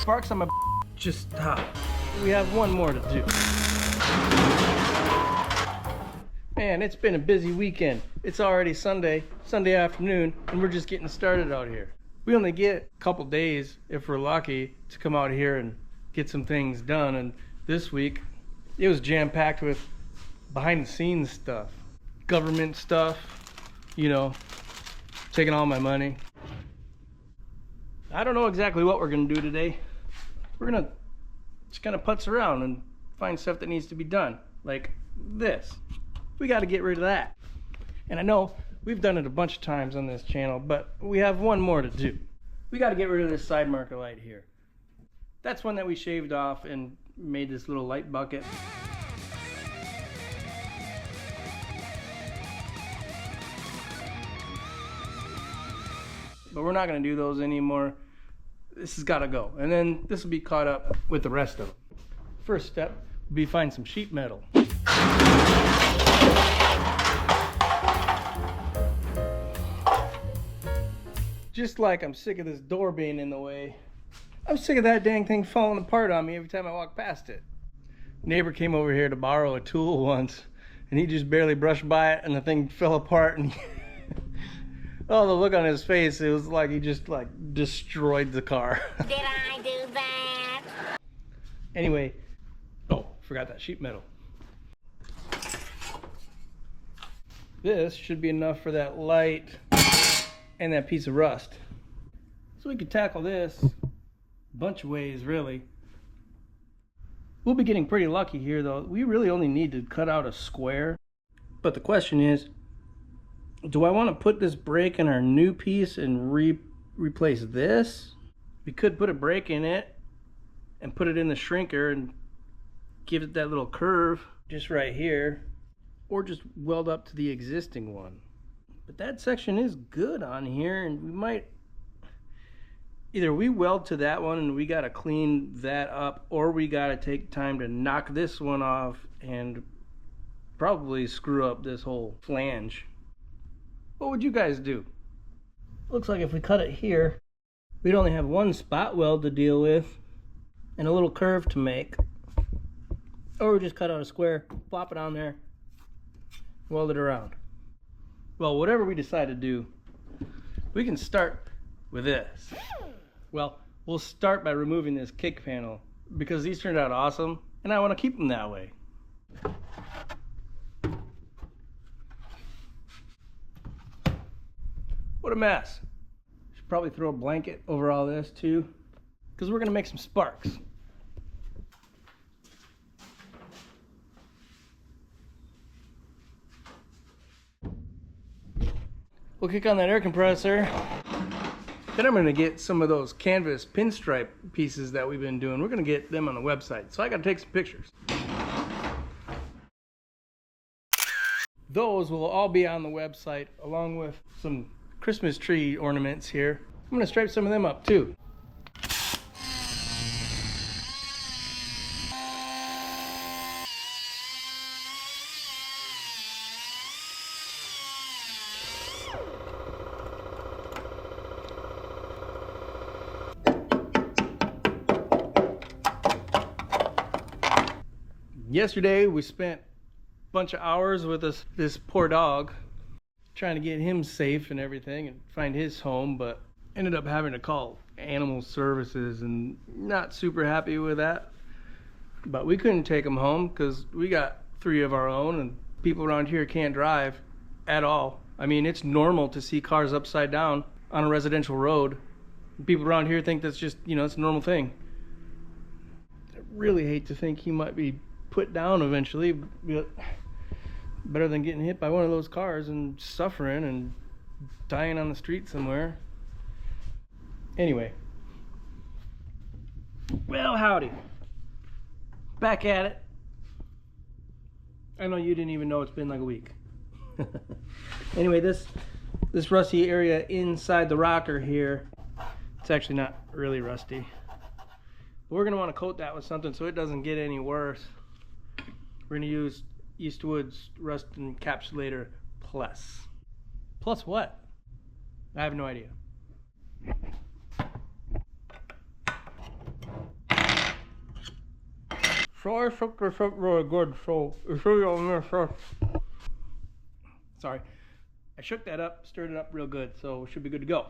sparks on my just stop. We have one more to do. Man, it's been a busy weekend. It's already Sunday afternoon, and we're just getting started out here. We only get a couple days, if we're lucky, to come out here and get some things done. And this week, it was jam-packed with behind-the-scenes stuff, government stuff, you know, taking all my money. I don't know exactly what we're gonna do today. We're gonna just kind of putz around and find stuff that needs to be done, like this. We got to get rid of that. And I know we've done it a bunch of times on this channel, but we have one more to do. We got to get rid of this side marker light here. That's one that we shaved off and made this little light bucket. But we're not going to do those anymore. This has got to go. And then this will be caught up with the rest of them. First step would be find some sheet metal. Just like I'm sick of this door being in the way, I'm sick of that dang thing falling apart on me every time I walk past it. Neighbor came over here to borrow a tool once, and he just barely brushed by it, and the thing fell apart. And oh, the look on his face, it was like he just like destroyed the car. Did I do that? Anyway, oh, forgot that sheet metal. This should be enough for that light and that piece of rust. So we could tackle this a bunch of ways, really. We'll be getting pretty lucky here, though. We really only need to cut out a square. But the question is, do I want to put this brake in our new piece and replace this? We could put a brake in it and put it in the shrinker and give it that little curve just right here, or just weld up to the existing one. But that section is good on here, and we might either we weld to that one and we got to clean that up, or we got to take time to knock this one off and probably screw up this whole flange. What would you guys do? Looks like if we cut it here, we'd only have one spot weld to deal with and a little curve to make. Or we just cut out a square, plop it on there, weld it around. Well, whatever we decide to do, we can start with this. Well, we'll start by removing this kick panel because these turned out awesome and I want to keep them that way. What a mess. Should probably throw a blanket over all this too, because we're going to make some sparks. We'll kick on that air compressor. Then I'm going to get some of those canvas pinstripe pieces that we've been doing. We're going to get them on the website. So I got to take some pictures. Those will all be on the website along with some Christmas tree ornaments here. I'm going to stripe some of them up too. Yesterday we spent a bunch of hours with this poor dog, trying to get him safe and everything and find his home, but ended up having to call animal services and not super happy with that. But we couldn't take him home because we got 3 of our own and people around here can't drive at all. I mean, it's normal to see cars upside down on a residential road. People around here think that's just, you know, it's a normal thing. I really hate to think he might be put down eventually, but better than getting hit by one of those cars and suffering and dying on the street somewhere. Anyway, well, howdy, back at it. I know you didn't even know it's been like a week. Anyway, this rusty area inside the rocker here, it's actually not really rusty, but we're going to want to coat that with something so it doesn't get any worse. We're going to use Eastwood's Rust Encapsulator Plus. Plus what? I have no idea. So I shook this up really good, so it's really on this. Sorry. I shook that up, stirred it up real good, so it should be good to go.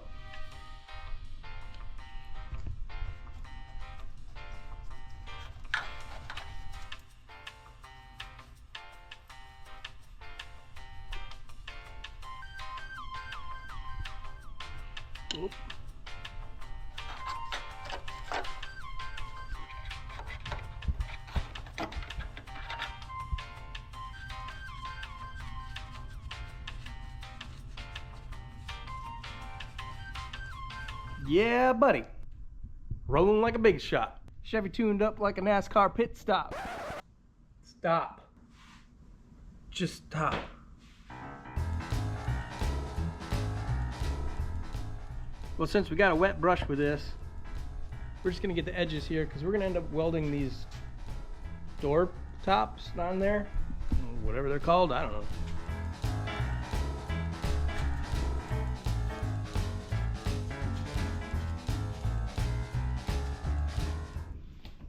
Oop. Yeah, buddy. Rolling like a big shot. Chevy tuned up like a NASCAR pit stop. Stop. Just stop. Well, since we got a wet brush with this, we're just gonna get the edges here because we're gonna end up welding these door tops on there. Whatever they're called, I don't know.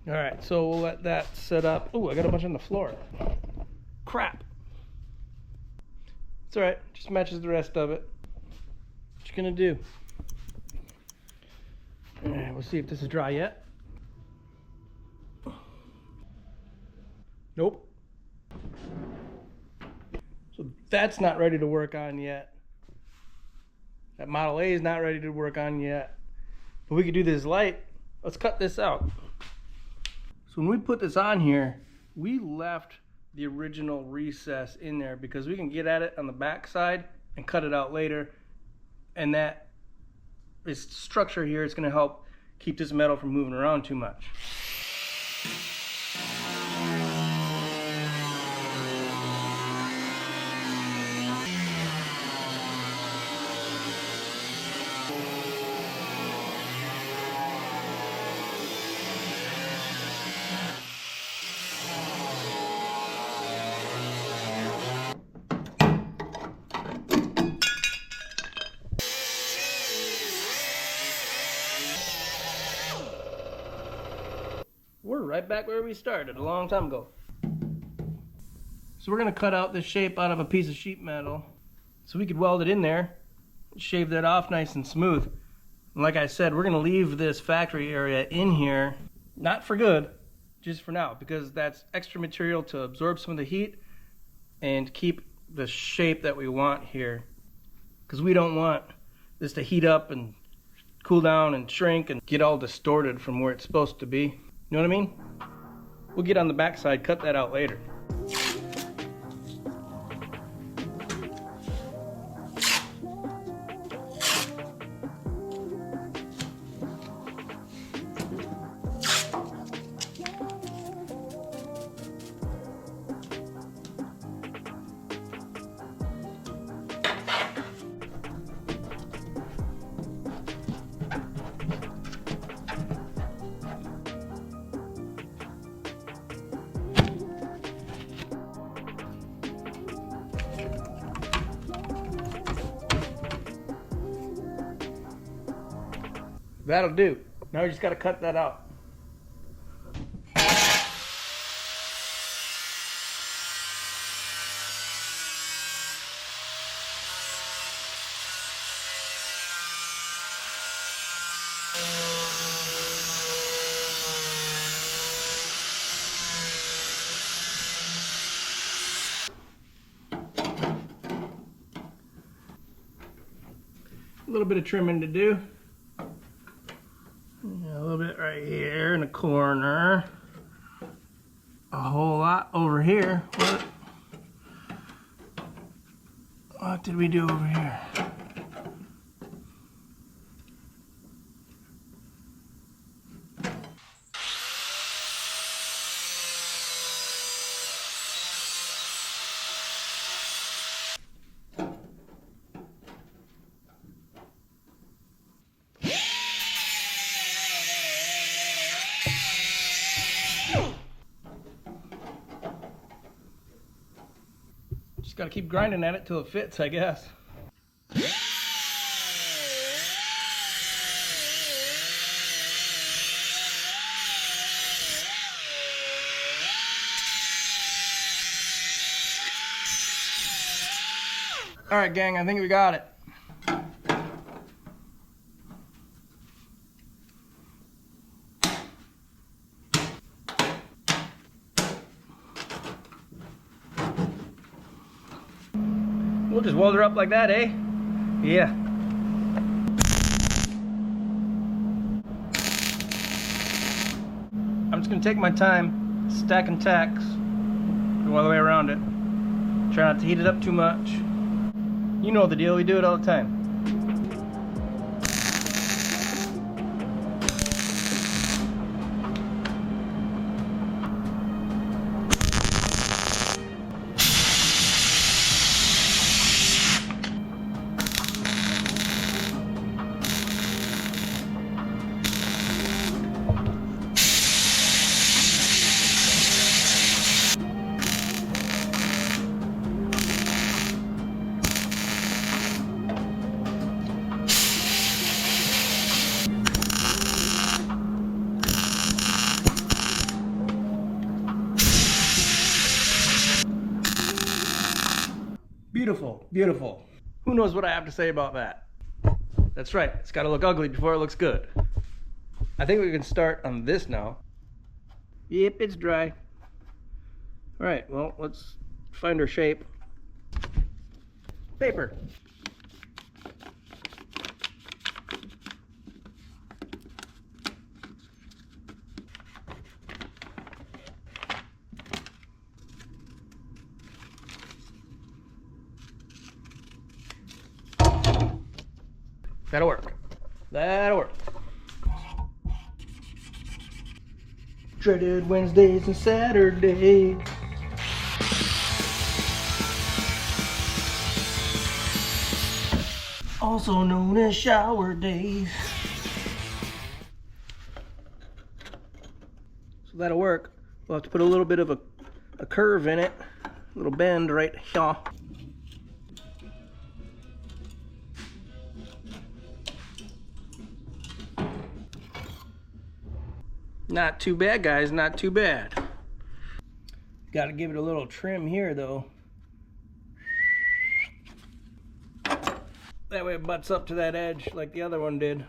All right, so we'll let that set up. Oh, I got a bunch on the floor. Crap. It's all right, just matches the rest of it. What you gonna do? All right, we'll see if this is dry yet. Nope. So that's not ready to work on yet. That Model A is not ready to work on yet. But we could do this light. Let's cut this out. So when we put this on here, we left the original recess in there because we can get at it on the back side and cut it out later. And that this structure here is going to help keep this metal from moving around too much. We're right back where we started a long time ago. So we're going to cut out this shape out of a piece of sheet metal so we could weld it in there, shave that off nice and smooth. And like I said, we're going to leave this factory area in here, not for good, just for now, because that's extra material to absorb some of the heat and keep the shape that we want here. Because we don't want this to heat up and cool down and shrink and get all distorted from where it's supposed to be. You know what I mean? We'll get on the back side, cut that out later. That'll do. Now you just got to cut that out. A little bit of trimming to do. A little bit right here in the corner. A whole lot over here. What did we do over here? Just gotta keep grinding at it till it fits, I guess. All right, gang, I think we got it. We'll just weld her up like that, eh? Yeah. I'm just gonna take my time stacking tacks, go all the way around it. Try not to heat it up too much. You know the deal, we do it all the time. Beautiful, beautiful. Who knows what I have to say about that? That's right, it's gotta look ugly before it looks good. I think we can start on this now. Yep, it's dry. All right, well, let's find our shape. Paper. That'll work. That'll work. Dreaded Wednesdays and Saturdays. Also known as shower days. So that'll work. We'll have to put a little bit of a curve in it. A little bend right here. Not too bad, guys, not too bad. Got to give it a little trim here, though. That way it butts up to that edge like the other one did.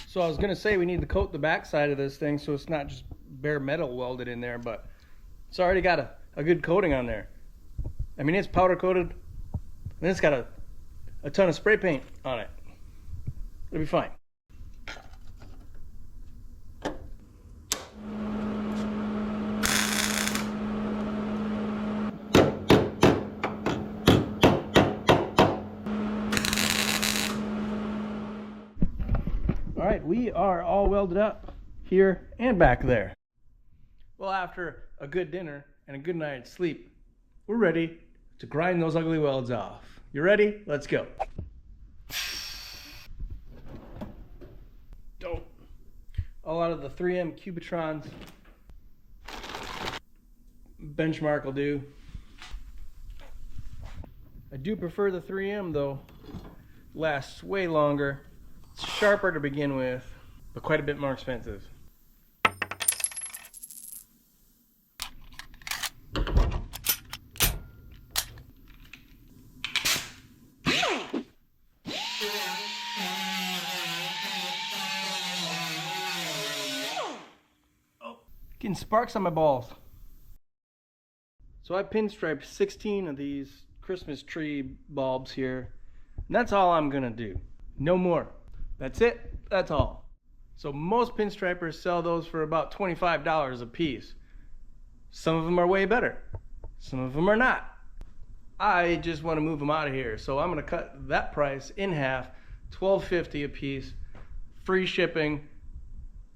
So I was gonna say we need to coat the back side of this thing so it's not just bare metal welded in there, but it's already got a good coating on there. I mean, it's powder coated and it's got a ton of spray paint on it. It'll be fine. All right, we are all welded up here and back there. Well, after a good dinner and a good night's sleep, we're ready to grind those ugly welds off. You ready? Let's go. All out of the 3M Cubitrons. Benchmark will do. I do prefer the 3M though. Lasts way longer. It's sharper to begin with, but quite a bit more expensive. Oh, getting sparks on my balls. So I pinstriped 16 of these Christmas tree bulbs here, and that's all I'm gonna do. No more. That's it, that's all. So most pinstripers sell those for about $25 a piece. Some of them are way better. Some of them are not. I just want to move them out of here, so I'm going to cut that price in half, $12.50 a piece, free shipping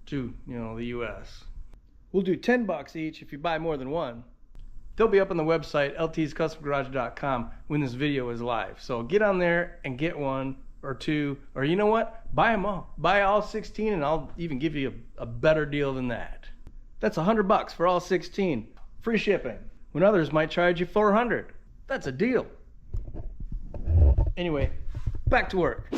to, the US. We'll do $10 each if you buy more than one. They'll be up on the website, ltscustomgarage.com, when this video is live. So get on there and get one or two, or you know what? Buy them all. Buy all 16 and I'll even give you a better deal than that. That's $100 for all 16. Free shipping. when others might charge you $400. That's a deal. Anyway, back to work.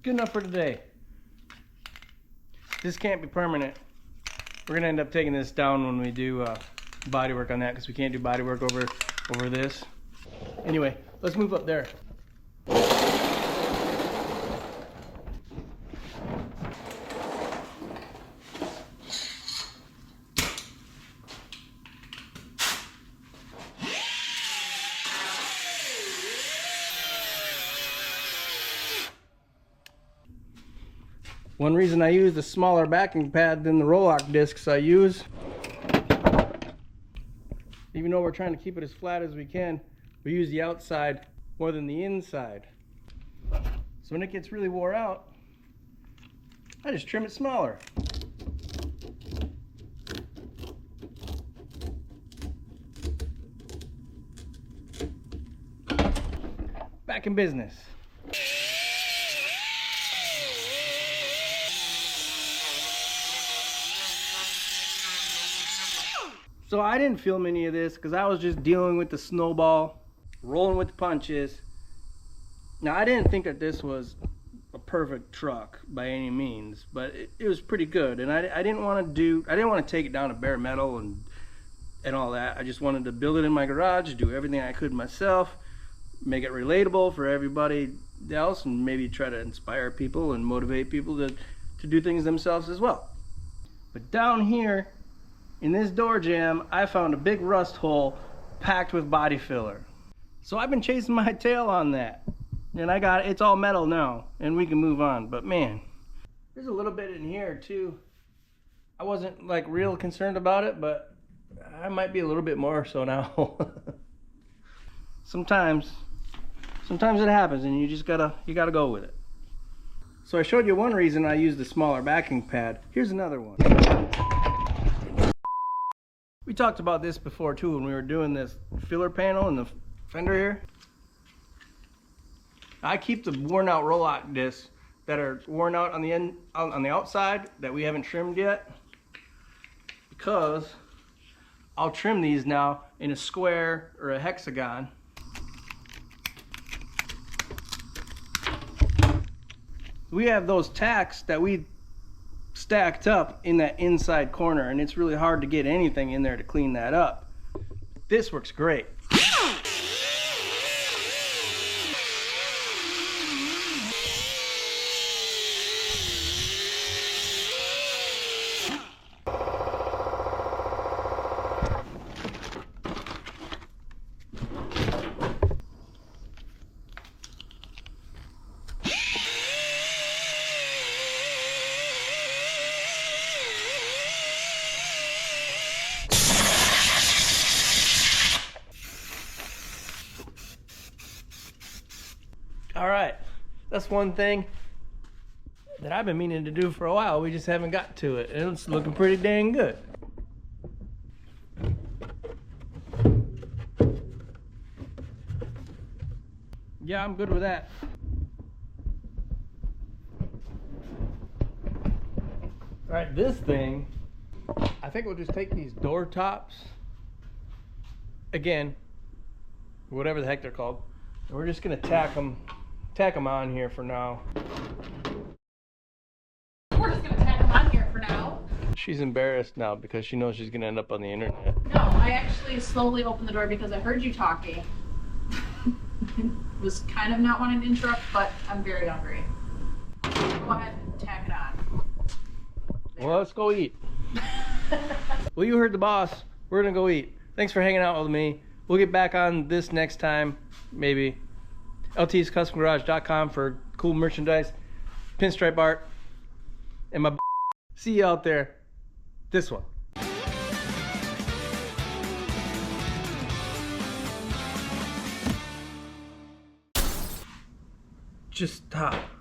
Good enough for today. This can't be permanent. We're gonna end up taking this down when we do body work on that, because we can't do body work over this. Anyway, let's move up there. One reason I use the smaller backing pad than the roll-lock discs I use, even though we're trying to keep it as flat as we can, we use the outside more than the inside. So when it gets really wore out, I just trim it smaller. Back in business. So I didn't film any of this because I was just dealing with the snowball, rolling with the punches. Now I didn't think that this was a perfect truck by any means, but it was pretty good. And I didn't want to take it down to bare metal and all that. I just wanted to build it in my garage, do everything I could myself, make it relatable for everybody else, and maybe try to inspire people and motivate people to do things themselves as well. But down here in this door jamb, I found a big rust hole packed with body filler. So I've been chasing my tail on that, and it's all metal now, and we can move on. But man, there's a little bit in here too. I wasn't like real concerned about it, but I might be a little bit more so now. Sometimes it happens, and you gotta go with it. So I showed you one reason I used the smaller backing pad. Here's another one. We talked about this before too when we were doing this filler panel in the fender here. I keep the worn out roll-out discs that are worn out on the outside that we haven't trimmed yet, because I'll trim these now in a square or a hexagon. We have those tacks that we stacked up in that inside corner, and it's really hard to get anything in there to clean that up. This works great. All right, that's one thing that I've been meaning to do for a while. We just haven't got to it, and it's looking pretty dang good. Yeah, I'm good with that. All right, this thing, I think we'll just take these door tops, again, whatever the heck they're called, and we're just gonna tack them on here for now. We're just gonna tack them on here for now. She's embarrassed now because she knows she's gonna end up on the internet. No, I actually slowly opened the door because I heard you talking. Was kind of not wanting to interrupt, but I'm very hungry. Go ahead and tack it on. There. Well, let's go eat. Well, you heard the boss. We're gonna go eat. Thanks for hanging out with me. We'll get back on this next time, maybe. ltscustomgarage.com for cool merchandise, pinstripe art, and my see you out there. This one. just stop.